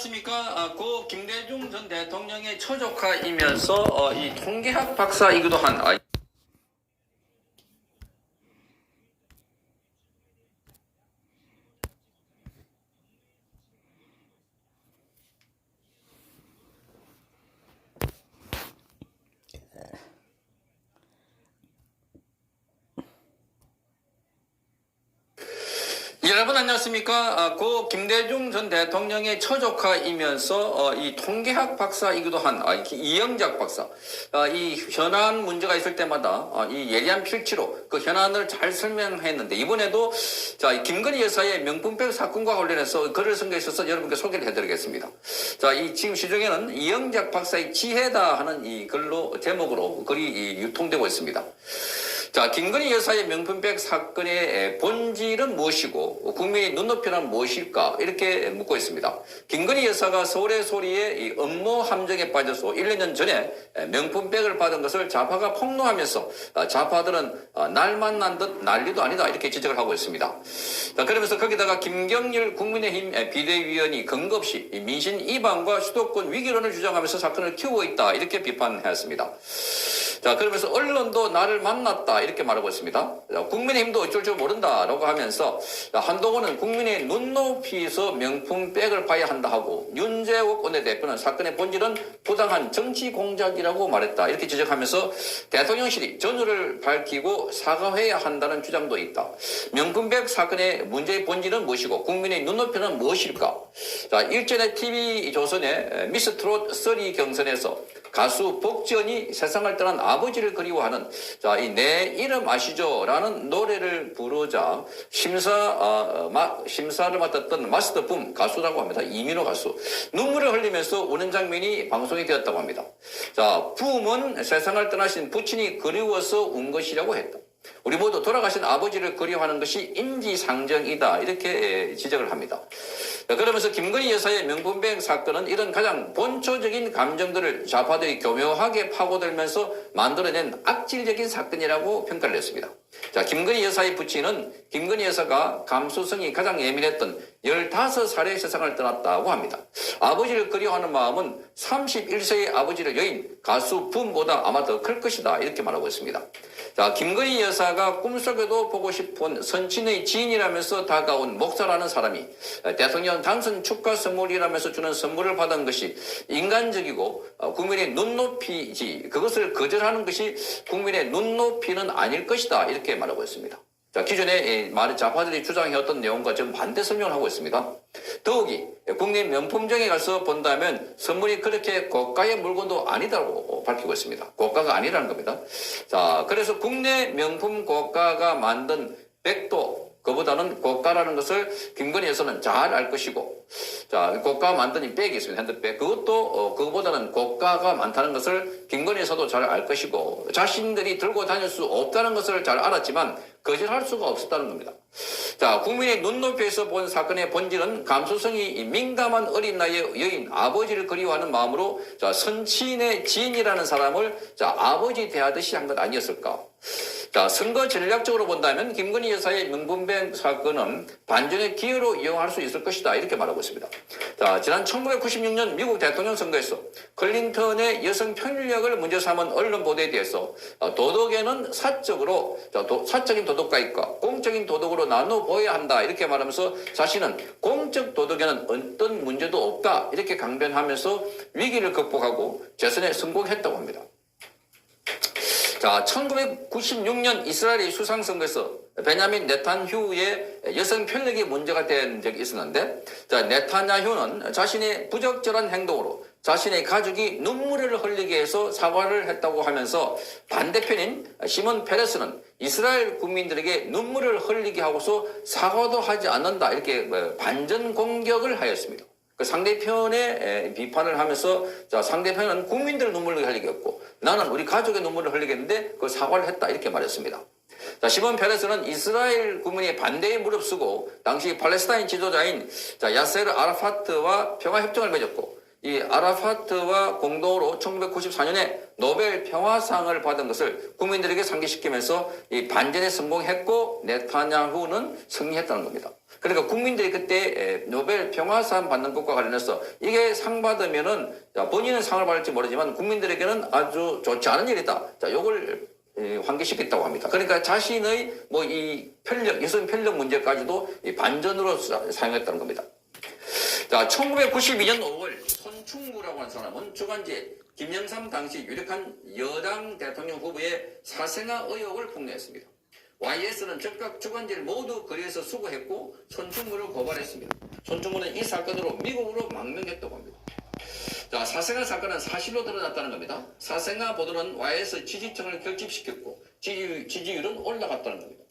안녕하십니까. 고 김대중 전 대통령의 처조카이면서 이 통계학 박사이기도 한 여러분 안녕하십니까. 고 김대중 전 대통령의 처조카이면서 이 통계학 박사이기도 한 이영작 박사. 이 현안 문제가 있을 때마다 이 예리한 필치로 그 현안을 잘 설명했는데, 이번에도 자, 김건희 여사의 명품백 사건과 관련해서 글을 쓴 게 있어서 여러분께 소개를 해드리겠습니다. 자, 이 지금 시중에는 이영작 박사의 지혜다 하는 이 글로 제목으로 글이 유통되고 있습니다. 자, 김건희 여사의 명품백 사건의 본질은 무엇이고 국민의 눈높이는 무엇일까, 이렇게 묻고 있습니다. 김건희 여사가 서울의 소리에 이 음모 함정에 빠져서 1년 전에 명품백을 받은 것을 좌파가 폭로하면서 좌파들은 날 만난 듯 난리도 아니다, 이렇게 지적을 하고 있습니다. 자, 그러면서 거기다가 김경률 국민의힘 비대위원이 근거 없이 민심 이반과 수도권 위기론을 주장하면서 사건을 키우고 있다, 이렇게 비판했습니다. 자, 그러면서 언론도 나를 만났다, 이렇게 말하고 있습니다. 국민의힘도 어쩔 줄 모른다라고 하면서 한동훈은 국민의 눈높이에서 명품백을 봐야 한다 하고, 윤재욱 원내대표는 사건의 본질은 부당한 정치 공작이라고 말했다, 이렇게 지적하면서 대통령실이 전후를 밝히고 사과해야 한다는 주장도 있다. 명품백 사건의 문제의 본질은 무엇이고 국민의 눈높이는 무엇일까? 자, 일전에 TV조선의 미스트롯 3 경선에서 가수 복지연이 세상을 떠난 아버지를 그리워하는, 자, 이 내 이름 아시죠? 라는 노래를 부르자 심사를 맡았던 마스터 붐 가수라고 합니다. 이민호 가수. 눈물을 흘리면서 우는 장면이 방송이 되었다고 합니다. 자, 붐은 세상을 떠나신 부친이 그리워서 운 것이라고 했다. 우리 모두 돌아가신 아버지를 그리워하는 것이 인지상정이다, 이렇게 지적을 합니다. 그러면서 김건희 여사의 명품백 사건은 이런 가장 본초적인 감정들을 좌파들이 교묘하게 파고들면서 만들어낸 악질적인 사건이라고 평가를 했습니다. 자, 김건희 여사의 부친은 김건희 여사가 감수성이 가장 예민했던 15살에 세상을 떠났다고 합니다. 아버지를 그리워하는 마음은 31세의 아버지를 여인 가수 붐보다 아마 더 클 것이다, 이렇게 말하고 있습니다. 자, 김건희 여사가 꿈속에도 보고 싶은 선친의 지인이라면서 다가온 목사라는 사람이 대통령 당선 축하 선물이라면서 주는 선물을 받은 것이 인간적이고 국민의 눈높이지, 그것을 거절하는 것이 국민의 눈높이는 아닐 것이다, 이렇게 말하고 있습니다. 자, 기존에 좌파들이 주장해왔던 내용과 좀 반대 설명을 하고 있습니다. 더욱이 국내 명품점에 가서 본다면 선물이 그렇게 고가의 물건도 아니다고 밝히고 있습니다. 고가가 아니라는 겁니다. 자, 그래서 국내 명품 고가가 만든 백도 그보다는 고가라는 것을 김건희 여사는 잘 알 것이고, 자, 고가 만든 이 백이 있습니다. 핸드백. 그것도 그거보다는 고가가 많다는 것을 김건희 여사도 잘 알 것이고, 자신들이 들고 다닐 수 없다는 것을 잘 알았지만 거절할 수가 없었다는 겁니다. 자, 국민의 눈높이에서 본 사건의 본질은 감수성이 민감한 어린 나이의 여인 아버지를 그리워하는 마음으로, 자, 선친의 지인이라는 사람을, 자, 아버지 대하듯이 한 것 아니었을까? 자, 선거 전략적으로 본다면 김건희 여사의 명품백 사건은 반전의 기회로 이용할 수 있을 것이다, 이렇게 말하고 있습니다. 자, 지난 1996년 미국 대통령 선거에서 클린턴의 여성 편력을 문제 삼은 언론 보도에 대해서 도덕에는 사적으로, 사적인 도덕과 있고 공적인 도덕으로 나눠 보여야 한다, 이렇게 말하면서 자신은 공적 도덕에는 어떤 문제도 없다, 이렇게 강변하면서 위기를 극복하고 재선에 성공했다고 합니다. 자, 1996년 이스라엘의 수상선거에서 베냐민 네탄야후의 여성 편력이 문제가 된 적이 있었는데, 자, 네탄야후는 자신의 부적절한 행동으로 자신의 가족이 눈물을 흘리게 해서 사과를 했다고 하면서, 반대편인 시몬 페레스는 이스라엘 국민들에게 눈물을 흘리게 하고서 사과도 하지 않는다, 이렇게 반전 공격을 하였습니다. 그 상대편의 비판을 하면서, 자, 상대편은 국민들 눈물을 흘리겠고 나는 우리 가족의 눈물을 흘리겠는데 그 사과를 했다, 이렇게 말했습니다. 자, 시몬 페레스는 이스라엘 국민의 반대에 무릅쓰고 당시 팔레스타인 지도자인, 자, 야세르 아라파트와 평화협정을 맺었고, 이 아라파트와 공동으로 1994년에 노벨 평화상을 받은 것을 국민들에게 상기시키면서 이 반전에 성공했고 네타냐후는 승리했다는 겁니다. 그러니까 국민들이 그때 노벨 평화상 받는 것과 관련해서 이게 상 받으면은 본인은 상을 받을지 모르지만 국민들에게는 아주 좋지 않은 일이다. 자, 요걸 환기시켰다고 합니다. 그러니까 자신의 뭐 이 편력, 여성 편력 문제까지도 이 반전으로 사용했다는 겁니다. 자, 1992년 5월 손충구라고 하는 사람은 주간지에 김영삼 당시 유력한 여당 대통령 후보의 사생아 의혹을 폭로했습니다. YS는 즉각 주간지를 모두 거리에서 수거했고 손충구를 고발했습니다. 손충구는 이 사건으로 미국으로 망명했다고 합니다. 자, 사생아 사건은 사실로 드러났다는 겁니다. 사생아 보도는 YS 지지층을 결집시켰고 지지율은 올라갔다는 겁니다.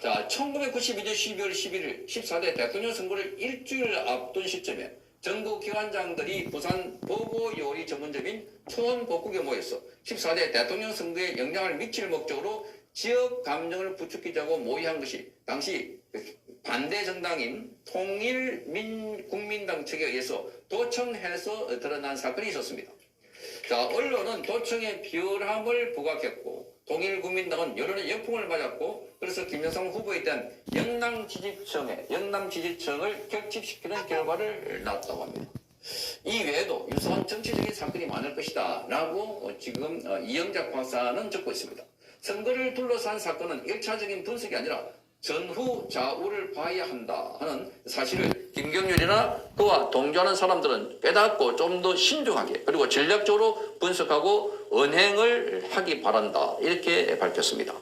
자, 1992년 12월 11일 14대 대통령 선거를 일주일 앞둔 시점에 정부 기관장들이 부산 보고요리 전문점인 초원복국에 모여서 14대 대통령 선거에 영향을 미칠 목적으로 지역 감정을 부추기자고 모의한 것이 당시 반대 정당인 통일국민당 측에 의해서 도청해서 드러난 사건이 있었습니다. 자, 언론은 도청에 비열함을 부각했고 통일국민당은 여론의 역풍을 맞았고 그래서 김영삼 후보에 대한 영남 지지층을 격집시키는 결과를 낳았다고 합니다. 이 외에도 유사한 정치적인 사건이 많을 것이다 라고 지금 이영작 박사는 적고 있습니다. 선거를 둘러싼 사건은 1차적인 분석이 아니라 전후 좌우를 봐야 한다 하는 사실을 김경률이나 그와 동조하는 사람들은 깨닫고 좀 더 신중하게 그리고 전략적으로 분석하고 언행을 하기 바란다 이렇게 밝혔습니다.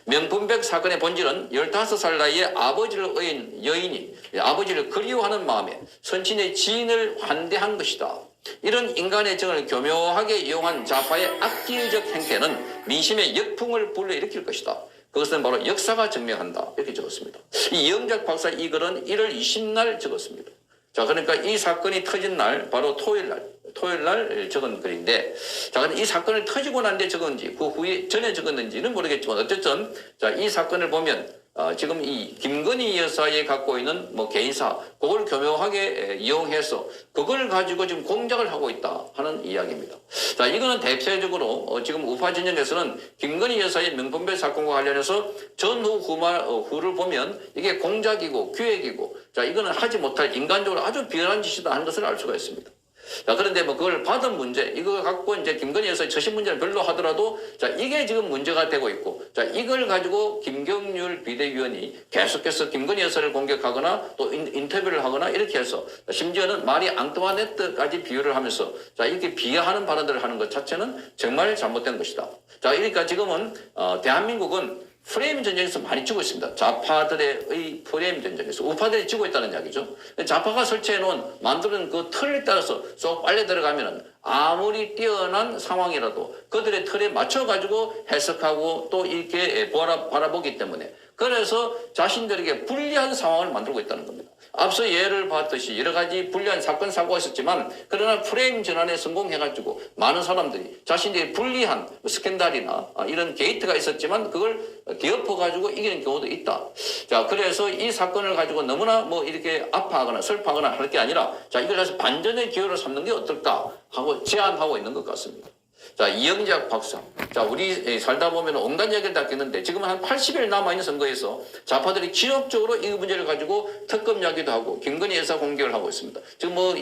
명품백 사건의 본질은 15살 나이에 아버지를 얻은 여인이 아버지를 그리워하는 마음에 선친의 지인을 환대한 것이다. 이런 인간의 정을 교묘하게 이용한 좌파의 악질적 행태는 민심의 역풍을 불러일으킬 것이다. 그것은 바로 역사가 증명한다. 이렇게 적었습니다. 이 이영작 박사 이 글은 1월 20날 적었습니다. 자, 그러니까 이 사건이 터진 날, 바로 토요일 날 적은 글인데, 자, 이 사건을 터지고 난 뒤에 적었는지, 그 후에 전에 적었는지는 모르겠지만, 어쨌든, 자, 이 사건을 보면, 지금 이 김건희 여사에 갖고 있는 뭐 개인사, 그걸 교묘하게 이용해서 그걸 가지고 지금 공작을 하고 있다 하는 이야기입니다. 자, 이거는 대표적으로 지금 우파 진영에서는 김건희 여사의 명품백 사건과 관련해서 전후 후를 보면 이게 공작이고 기획이고 자, 이거는 하지 못할 인간적으로 아주 비열한 짓이다 하는 것을 알 수가 있습니다. 자, 그런데 뭐 그걸 받은 문제, 이거 갖고 이제 김건희 여사의 처신 문제를 별로 하더라도 자, 이게 지금 문제가 되고 있고 자, 이걸 가지고 김경률 비대위원이 계속해서 김건희 여사를 공격하거나 또 인터뷰를 하거나 이렇게 해서 심지어는 마리 앙뚜아네트까지 비유를 하면서 자, 이렇게 비하하는 발언들을 하는 것 자체는 정말 잘못된 것이다. 자, 그러니까 지금은 대한민국은 프레임 전쟁에서 많이 지고 있습니다. 좌파들의 프레임 전쟁에서 우파들이 지고 있다는 이야기죠. 좌파가 설치해놓은 만드는 그 틀에 따라서 쏙 빨려 들어가면은 아무리 뛰어난 상황이라도 그들의 틀에 맞춰가지고 해석하고 또 이렇게 바라보기 때문에 그래서 자신들에게 불리한 상황을 만들고 있다는 겁니다. 앞서 예를 봤듯이 여러 가지 불리한 사건 사고가 있었지만 그러나 프레임 전환에 성공해가지고 많은 사람들이 자신들이 불리한 스캔들이나 이런 게이트가 있었지만 그걸 뒤엎어가지고 이기는 경우도 있다. 자, 그래서 이 사건을 가지고 너무나 뭐 이렇게 아파하거나 슬퍼하거나 할 게 아니라 자, 이걸 해서 반전의 기회로 삼는 게 어떨까 하고 제안하고 있는 것 같습니다. 자, 이영작 박사. 자, 우리 살다 보면 온갖 이야기를 다 했는데 지금은 한 80일 남아있는 선거에서 좌파들이 지역적으로 이 문제를 가지고 특검 이야기도 하고 김건희 여사 공격을 하고 있습니다. 지금 뭐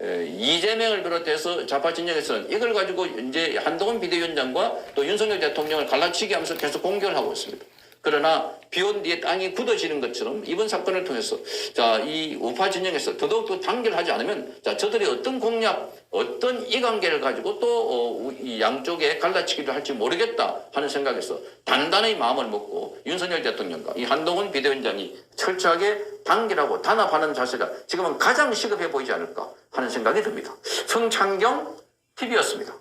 이재명을 비롯해서 좌파 진영에서는 이걸 가지고 이제 한동훈 비대위원장과 또 윤석열 대통령을 갈라치기 하면서 계속 공격을 하고 있습니다. 그러나 비온 뒤에 땅이 굳어지는 것처럼 이번 사건을 통해서 자, 이 우파 진영에서 더더욱더 단결하지 않으면 자, 저들이 어떤 공약, 어떤 이관계를 가지고 또 이 양쪽에 갈라치기를 할지 모르겠다 하는 생각에서 단단히 마음을 먹고 윤석열 대통령과 이 한동훈 비대위원장이 철저하게 단결하고 단합하는 자세가 지금은 가장 시급해 보이지 않을까 하는 생각이 듭니다. 성창경 TV였습니다.